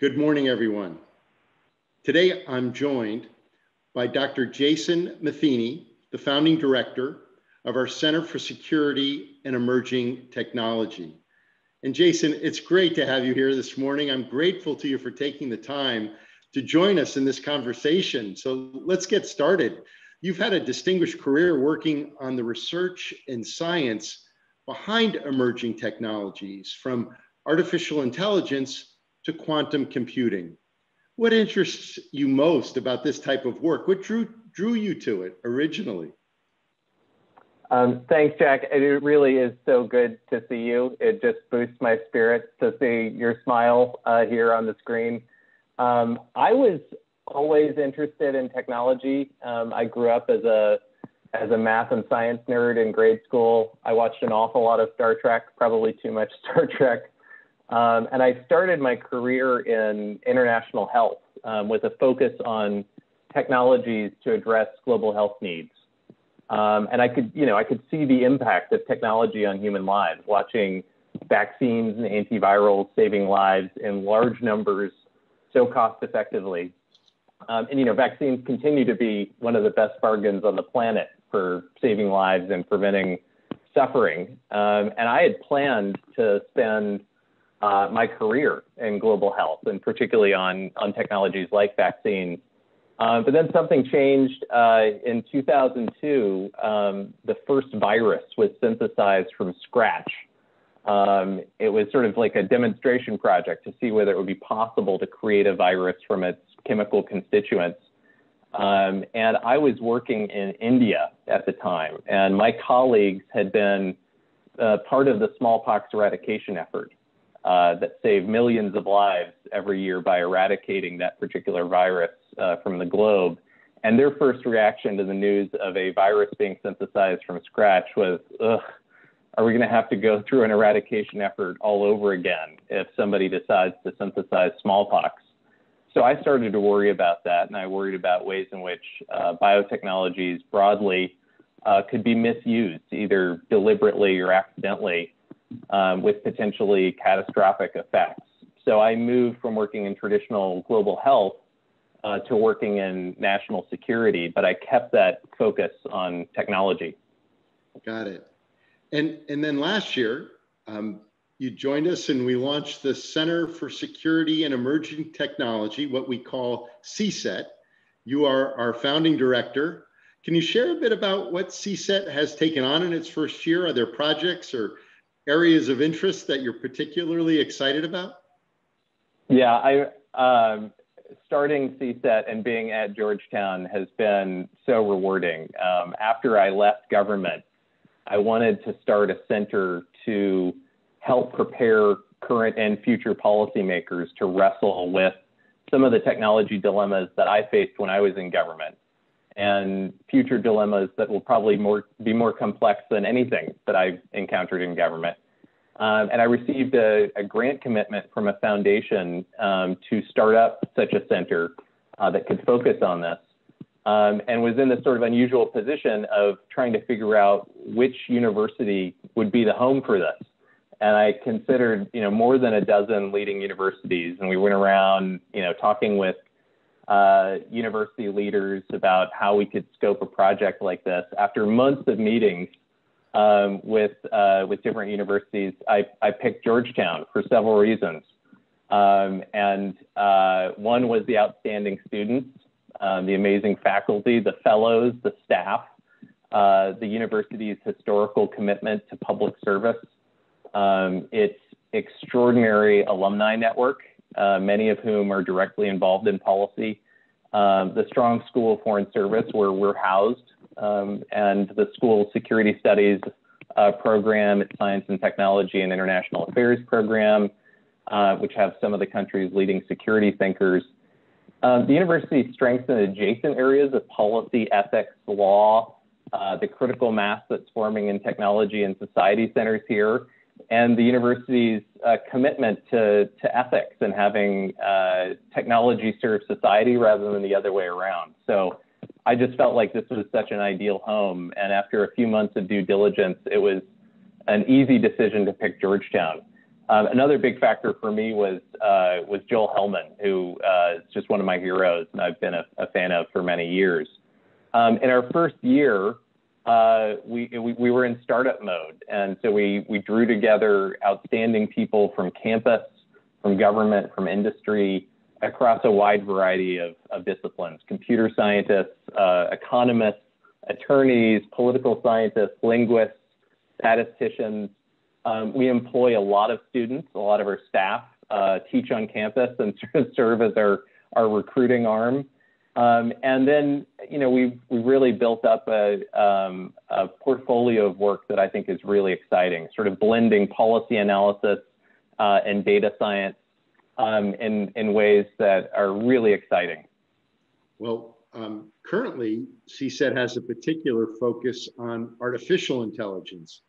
Good morning, everyone. Today, I'm joined by Dr. Jason Matheny, the founding director of our Center for Security and Emerging Technology. And Jason, it's great to have you here this morning. I'm grateful to you for taking the time to join us in this conversation. So let's get started. You've had a distinguished career working on the research and science behind emerging technologies, from artificial intelligence to quantum computing. What interests you most about this type of work? What drew you to it originally? Thanks, Jack. It really is so good to see you. It just boosts my spirits to see your smile here on the screen. I was always interested in technology. I grew up as a math and science nerd in grade school. I watched an awful lot of Star Trek, probably too much Star Trek. And I started my career in international health with a focus on technologies to address global health needs. And I could see the impact of technology on human lives, watching vaccines and antivirals saving lives in large numbers so cost effectively. And vaccines continue to be one of the best bargains on the planet for saving lives and preventing suffering. And I had planned to spend my career in global health, and particularly on technologies like vaccines. But then something changed. In 2002, the first virus was synthesized from scratch. It was sort of like a demonstration project to see whether it would be possible to create a virus from its chemical constituents. And I was working in India at the time, and my colleagues had been part of the smallpox eradication effort that saved millions of lives every year by eradicating that particular virus from the globe. And their first reaction to the news of a virus being synthesized from scratch was, are we going to have to go through an eradication effort all over again if somebody decides to synthesize smallpox? So I started to worry about that, and I worried about ways in which biotechnologies broadly could be misused, either deliberately or accidentally, with potentially catastrophic effects. So I moved from working in traditional global health to working in national security, but I kept that focus on technology. Got it. And then last year, you joined us and we launched the Center for Security and Emerging Technology, what we call CSET. You are our founding director. Can you share a bit about what CSET has taken on in its first year? Are there projects or areas of interest that you're particularly excited about? Yeah, starting CSET and being at Georgetown has been so rewarding. After I left government, I wanted to start a center to help prepare current and future policymakers to wrestle with some of the technology dilemmas that I faced when I was in government, and future dilemmas that will probably be more complex than anything that I've encountered in government. And I received a grant commitment from a foundation to start up such a center that could focus on this, and was in this sort of unusual position of trying to figure out which university would be the home for this. And I considered, more than a dozen leading universities, and we went around, talking with university leaders about how we could scope a project like this. After months of meetings with different universities, I picked Georgetown for several reasons. And one was the outstanding students, the amazing faculty, the fellows, the staff, the university's historical commitment to public service, its extraordinary alumni network, many of whom are directly involved in policy, the strong School of Foreign Service where we're housed, and the School of Security Studies program, its Science and Technology and International Affairs program, which have some of the country's leading security thinkers. The university's strengths in adjacent areas of policy, ethics, law, the critical mass that's forming in technology and society centers here, and the university's commitment to ethics and having technology serve society rather than the other way around. So I just felt like this was such an ideal home. And after a few months of due diligence, it was an easy decision to pick Georgetown. Another big factor for me was Joel Hellman, who is just one of my heroes, and I've been a fan of for many years. In our first year, we were in startup mode, and so we drew together outstanding people from campus, from government, from industry, across a wide variety of disciplines: computer scientists, economists, attorneys, political scientists, linguists, statisticians. We employ a lot of students, a lot of our staff teach on campus and sort of serve as our recruiting arm. And then, we've really built up a portfolio of work that I think is really exciting, sort of blending policy analysis and data science in ways that are really exciting. Well, currently, CSET has a particular focus on artificial intelligence.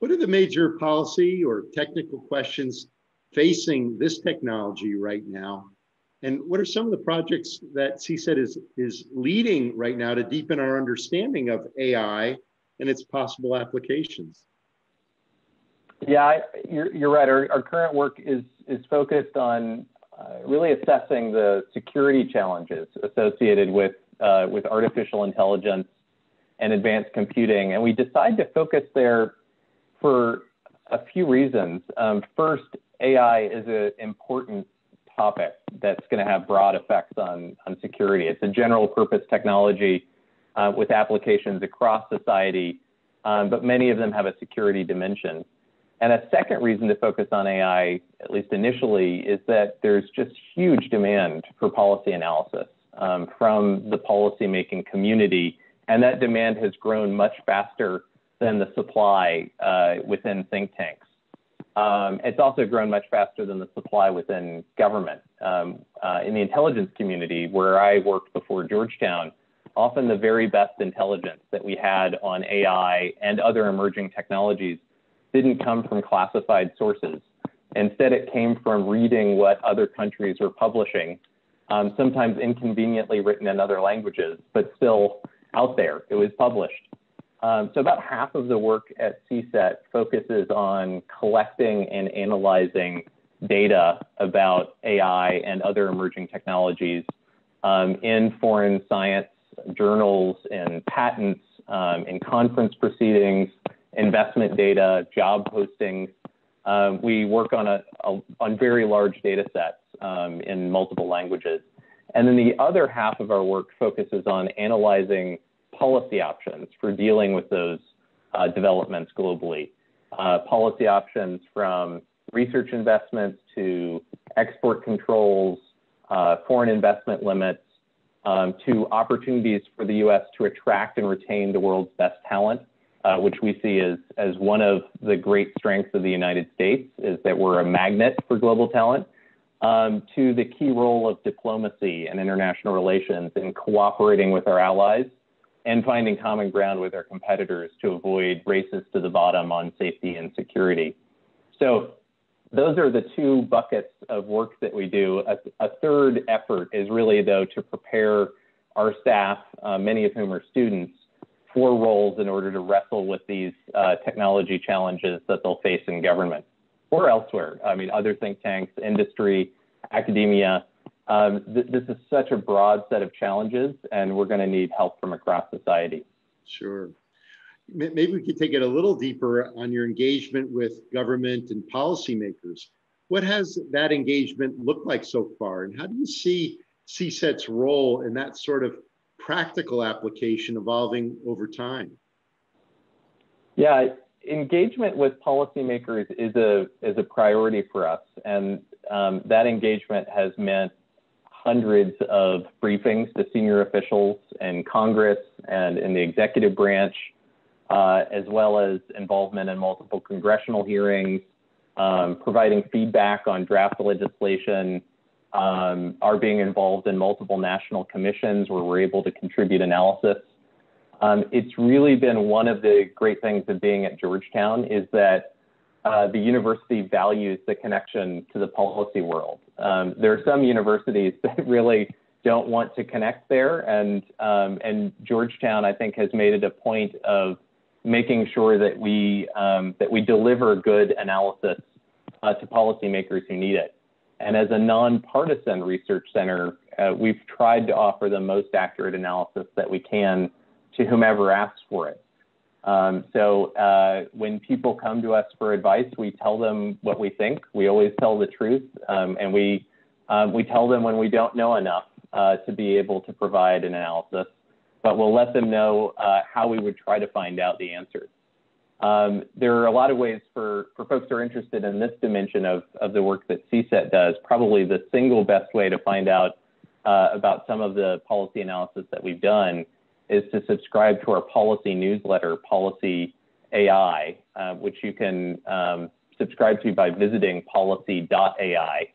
What are the major policy or technical questions facing this technology right now? And what are some of the projects that CSET is leading right now to deepen our understanding of AI and its possible applications? Yeah, you're right. Our current work is focused on really assessing the security challenges associated with artificial intelligence and advanced computing. And we decided to focus there for a few reasons. First, AI is an important topic that's going to have broad effects on security. It's a general purpose technology with applications across society, but many of them have a security dimension. And a second reason to focus on AI, at least initially, is that there's just huge demand for policy analysis from the policymaking community, and that demand has grown much faster than the supply within think tanks. It's also grown much faster than the supply within government. In the intelligence community, where I worked before Georgetown, often the very best intelligence that we had on AI and other emerging technologies didn't come from classified sources. Instead, it came from reading what other countries were publishing, sometimes inconveniently written in other languages, but still out there. It was published. So about half of the work at CSET focuses on collecting and analyzing data about AI and other emerging technologies in foreign science journals, in patents, in conference proceedings, investment data, job postings. We work on very large data sets in multiple languages. And then the other half of our work focuses on analyzing policy options for dealing with those developments globally. Policy options from research investments to export controls, foreign investment limits, to opportunities for the U.S. to attract and retain the world's best talent, which we see as one of the great strengths of the United States, is that we're a magnet for global talent, to the key role of diplomacy and international relations in cooperating with our allies and finding common ground with our competitors to avoid races to the bottom on safety and security. So those are the two buckets of work that we do. A third effort is really, though, to prepare our staff, many of whom are students, for roles in order to wrestle with these technology challenges that they'll face in government or elsewhere. I mean, other think tanks, industry, academia. This is such a broad set of challenges, and we're going to need help from across society. Sure. Maybe we could take it a little deeper on your engagement with government and policymakers. What has that engagement looked like so far, and how do you see CSET's role in that sort of practical application evolving over time? Yeah, engagement with policymakers is a priority for us, and that engagement has meant hundreds of briefings to senior officials in Congress and in the executive branch, as well as involvement in multiple congressional hearings, providing feedback on draft legislation, are being involved in multiple national commissions where we're able to contribute analysis. It's really been one of the great things of being at Georgetown is that the university values the connection to the policy world. There are some universities that really don't want to connect there, and Georgetown, I think, has made it a point of making sure that we deliver good analysis to policymakers who need it. And as a nonpartisan research center, we've tried to offer the most accurate analysis that we can to whomever asks for it. So when people come to us for advice, we tell them what we think. We always tell the truth, and we tell them when we don't know enough to be able to provide an analysis, but we'll let them know how we would try to find out the answers. There are a lot of ways for folks who are interested in this dimension of the work that CSET does. Probably the single best way to find out about some of the policy analysis that we've done is to subscribe to our policy newsletter, Policy AI, which you can subscribe to by visiting policy.ai.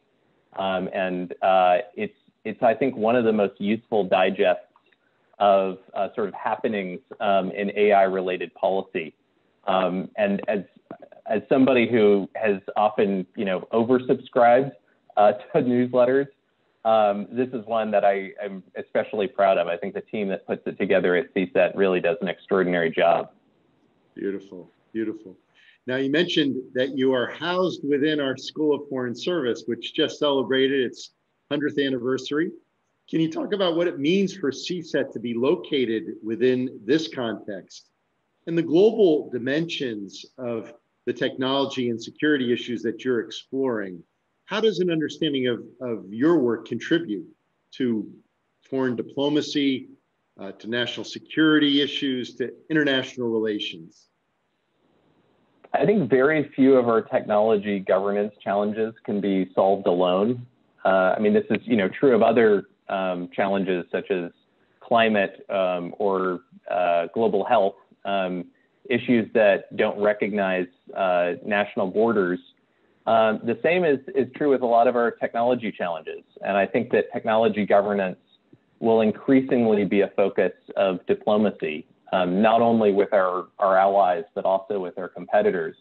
It's, I think, one of the most useful digests of sort of happenings in AI-related policy. And as somebody who has often, oversubscribed to newsletters, this is one that I am especially proud of. I think the team that puts it together at CSET really does an extraordinary job. Beautiful, beautiful. Now, you mentioned that you are housed within our School of Foreign Service, which just celebrated its 100th anniversary. Can you talk about what it means for CSET to be located within this context and the global dimensions of the technology and security issues that you're exploring? How does an understanding of your work contribute to foreign diplomacy, to national security issues, to international relations? I think very few of our technology governance challenges can be solved alone. I mean, this is true of other challenges such as climate or global health, issues that don't recognize national borders. The same is true with a lot of our technology challenges. And I think that technology governance will increasingly be a focus of diplomacy, not only with our allies, but also with our competitors.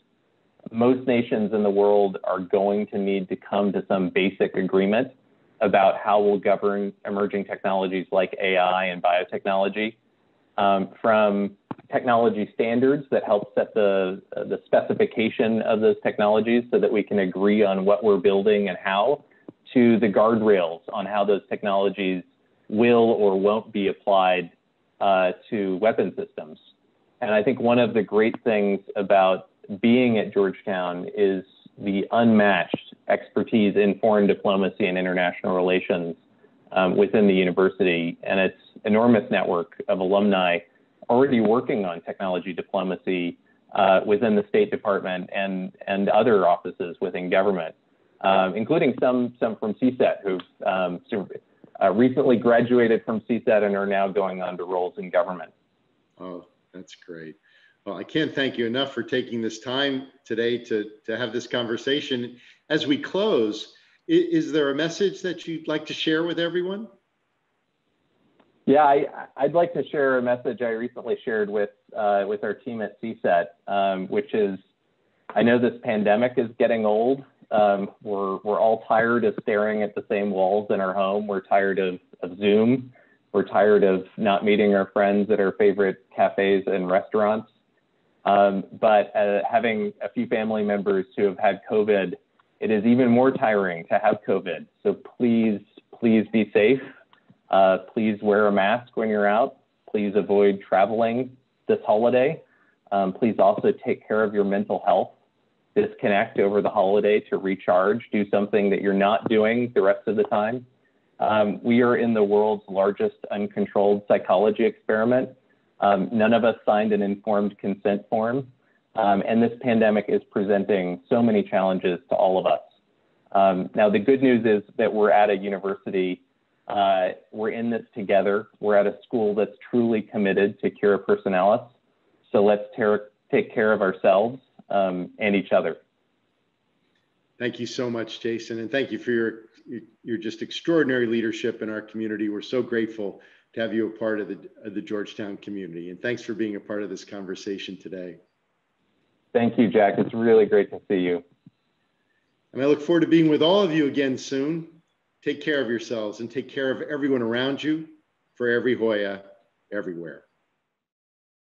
Most nations in the world are going to need to come to some basic agreement about how we'll govern emerging technologies like AI and biotechnology, from technology standards that help set the specification of those technologies so that we can agree on what we're building and how, to the guardrails on how those technologies will or won't be applied to weapon systems. And I think one of the great things about being at Georgetown is the unmatched expertise in foreign diplomacy and international relations within the university, and its enormous network of alumni already working on technology diplomacy within the State Department and other offices within government, including some from CSET who've recently graduated from CSET and are now going on to roles in government. Oh, that's great. Well, I can't thank you enough for taking this time today to have this conversation. As we close, is there a message that you'd like to share with everyone? Yeah, I'd like to share a message I recently shared with our team at CSET, which is, I know this pandemic is getting old. We're all tired of staring at the same walls in our home. We're tired of Zoom. We're tired of not meeting our friends at our favorite cafes and restaurants. But having a few family members who have had COVID, it is even more tiring to have COVID. So please be safe. Please wear a mask when you're out. Please avoid traveling this holiday. Please also take care of your mental health. Disconnect over the holiday to recharge. Do something that you're not doing the rest of the time. We are in the world's largest uncontrolled psychology experiment. None of us signed an informed consent form. And this pandemic is presenting so many challenges to all of us. Now, the good news is that we're at a university. We're in this together. We're at a school that's truly committed to cura personalis. So let's take care of ourselves and each other. Thank you so much, Jason. And thank you for your just extraordinary leadership in our community. We're so grateful to have you a part of the Georgetown community. And thanks for being a part of this conversation today. Thank you, Jack. It's really great to see you. And I look forward to being with all of you again soon. Take care of yourselves and take care of everyone around you. For every Hoya, everywhere.